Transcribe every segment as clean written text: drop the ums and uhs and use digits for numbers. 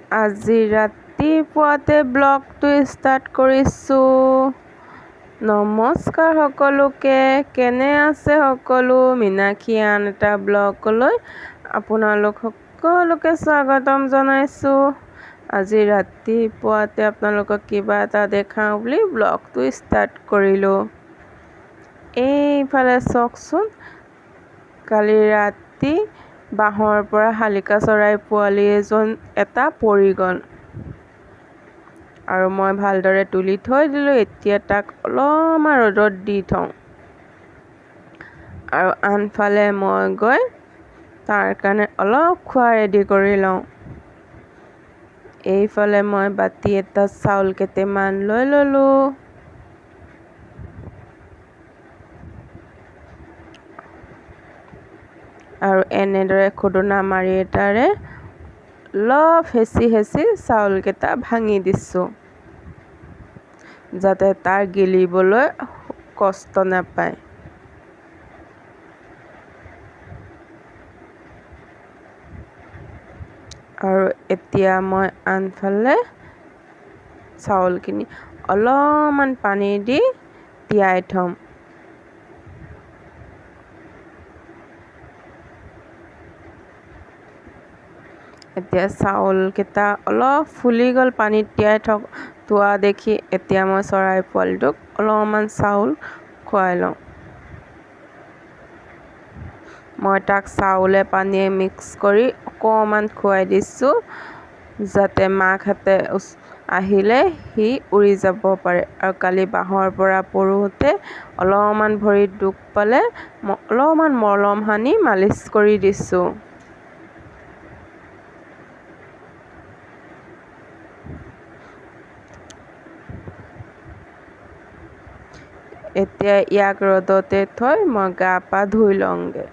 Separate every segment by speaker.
Speaker 1: আজি ৰাতিপুৱাতে ব্লগটো ষ্টাৰ্ট কৰিছোঁ। নমস্কাৰ সকলোকে, কেনে আছে সকলো? মীনাক্ষী আন এটা ব্লগলৈ আপোনালোক সকলোকে স্বাগতম জনাইছোঁ। আজি ৰাতিপুৱাতে আপোনালোকক কিবা এটা দেখাওঁ বুলি ব্লগটো ষ্টাৰ্ট কৰিলোঁ। এইফালে চাওকচোন, কালি ৰাতি বাঁহৰ পৰা শালিকা চৰাই পোৱালি এটা পৰি গ'ল আৰু মই ভালদৰে তুলি থৈ দিলোঁ। এতিয়া তাক অলপমান ৰ'দত দি থওঁ আৰু আনফালে মই গৈ তাৰ কাৰণে অলপ খোৱা ৰেডি কৰি লওঁ। এইফালে মই বাতি এটাত চাউল কেইটামান লৈ ল'লোঁ আৰু এনেদৰে খুদনা মাৰি এটাৰে অলপ হেঁচি চাউলকেইটা ভাঙি দিছোঁ, যাতে তাৰ গিলিবলৈ কষ্ট নাপায়। আৰু এতিয়া মই আনফালে চাউলখিনি অলপমান পানী দি তিয়াই থ'ম। এতিয়া চাউলকেইটা অলপ ফুলি গ'ল, পানীত তিয়াই থোৱা দেখি এতিয়া মই চৰাই পোৱালিটোক অলপমান চাউল খুৱাই লওঁ। মই তাক চাউলে পানীয়ে মিক্স কৰি অকণমান খুৱাই দিছোঁ, যাতে মাকহঁতে আহিলে সি উৰি যাব পাৰে। আৰু কালি বাঁহৰ পৰা পৰোঁতে অলপমান ভৰিত দুখ পালে অলপমান মলম সানি মালিচ কৰি দিছোঁ। এতিয়া ইয়াক ৰ'দতে থৈ মই গা পা ধুই লওঁগৈ।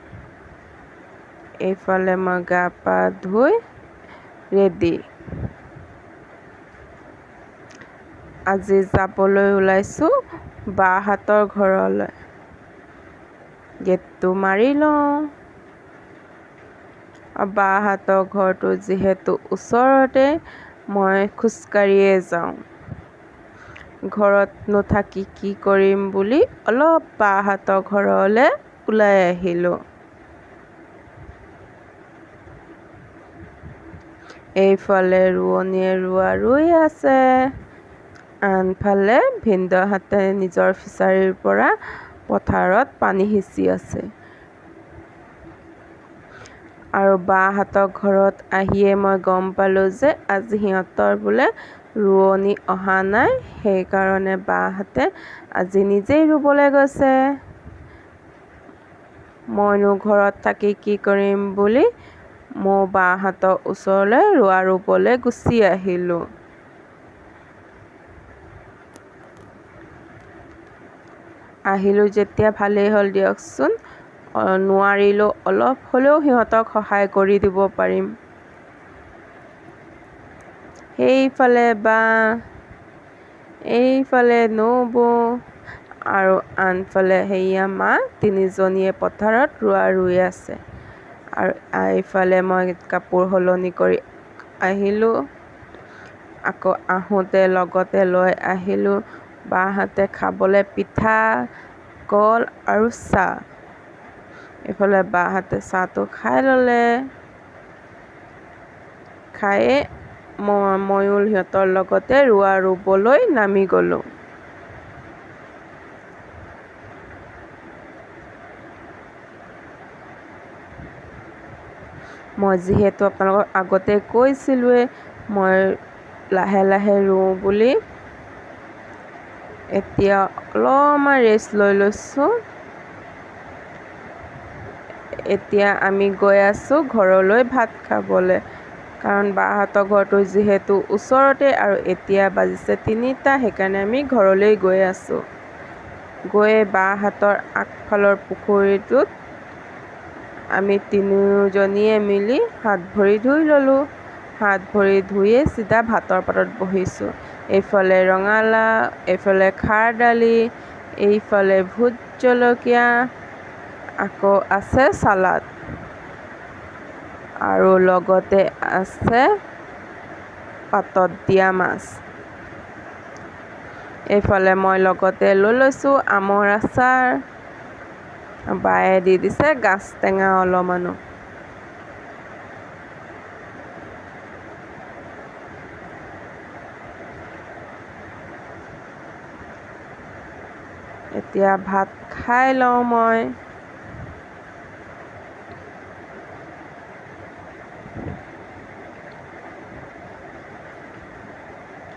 Speaker 1: এইফালে মই গা পা ধুই ৰেডি। আজি যাবলৈ ওলাইছোঁ বাহঁতৰ ঘৰলৈ। গেটটো মাৰি লওঁ। বাহঁতৰ ঘৰটো যিহেতু ওচৰতে, মই খোজকাঢ়িয়ে যাওঁ। ঘৰতনো থাকি কি কৰিম বুলি অলপ বাহঁতৰ ঘৰলৈ ওলাই আহিলোঁ। এইফালে ৰোৱনীয়ে ৰোৱা ৰুই আছে, আনফালে ভিনদেউহঁতে নিজৰ ফিচাৰীৰ পৰা পথাৰত পানী সিঁচি আছে। আৰু বাহঁতৰ ঘৰত আহিয়ে মই গম পালোঁ যে আজি সিহঁতৰ বোলে ৰোৱনী অহা নাই, সেইকাৰণে বাহঁতে আজি নিজেই ৰুবলৈ গৈছে। মইনো ঘৰত থাকি কি কৰিম বুলি মই বাহঁতৰ ওচৰলৈ ৰোৱা ৰুবলৈ গুচি আহিলোঁ। আহিলোঁ যেতিয়া ভালেই হ'ল দিয়কচোন, নোৱাৰিলেও অলপ হ'লেও সিহঁতক সহায় কৰি দিব পাৰিম। সেইফালে বাঁহ, এইফালে নবৌ আৰু আনফালে সেয়া মা তিনিজনীয়ে পথাৰত ৰোৱা ৰুই আছে। আৰু এইফালে মই কাপোৰ সলনি কৰি আহিলোঁ। আকৌ আহোঁতে লগতে লৈ আহিলোঁ বাহঁতে খাবলৈ পিঠা, কল আৰু চাহ। এইফালে বাহঁতে চাহটো খাই ল'লে। খায়ে ময়ো সিহঁতৰ লগতে ৰোৱা ৰুবলৈ নামি গ'লোঁ। মই যিহেতু আপোনালোকক আগতে কৈছিলোঁৱে মই লাহে লাহে ৰুওঁ বুলি। এতিয়া অলপমান ৰেষ্ট লৈ লৈছোঁ। এতিয়া আমি গৈ আছোঁ ঘৰলৈ ভাত খাবলৈ, কাৰণ বাহঁতৰ ঘৰটো যিহেতু ওচৰতে আৰু এতিয়া বাজিছে 3টা, সেইকাৰণে আমি ঘৰলৈ গৈ আছোঁ। গৈ বাহঁতৰ আগফালৰ পুখুৰীটোত আমি তিনিওজনীয়ে মিলি হাত ভৰি ধুই ল'লোঁ। হাত ভৰি ধুয়ে চিধা ভাতৰ পাতত বহিছোঁ। এইফালে ৰঙালাও, এইফালে খাৰ দালি, এইফালে ভোট জলকীয়া, আকৌ আছে চালাড আৰু লগতে আছে পাতত দিয়া মাছ। এইফালে মই লগতে লৈ লৈছোঁ আমৰ আচাৰ, বায়ে দি দিছে গাজ টেঙা অলপমানো। এতিয়া ভাত খাই লওঁ মই।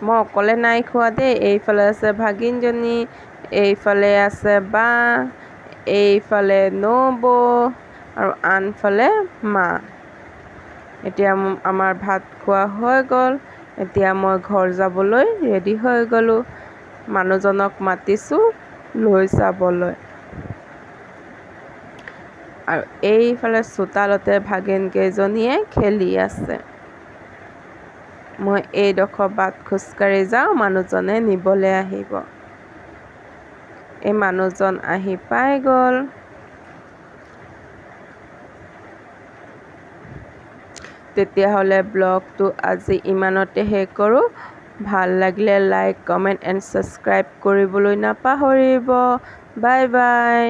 Speaker 1: মই অকলে নাই খোৱা দেই, এইফালে আছে ভাগিনজনী, এইফালে আছে বা, এইফালে নবৌ আৰু আনফালে মা। এতিয়া আমাৰ ভাত খোৱা হৈ গ'ল। এতিয়া মই ঘৰ যাবলৈ ৰেডি হৈ গ'লোঁ। মানুহজনক মাতিছোঁ লৈ যাবলৈ। আৰু এইফালে চোতালতে ভাগিনকেইজনীয়ে খেলি আছে। মই এইডোখৰ বাট খোজকাঢ়ি যাওঁ, মানুহজনে নিবলৈ আহিব। এই মানুহজন আহি পাই গ'ল। তেতিয়াহ'লে ব্লগটো আজি ইমানতে শেষ কৰোঁ। ভাল লাগিলে লাইক, কমেণ্ট এণ্ড ছাবস্ক্ৰাইব কৰিবলৈ নাপাহৰিব। Bye bye.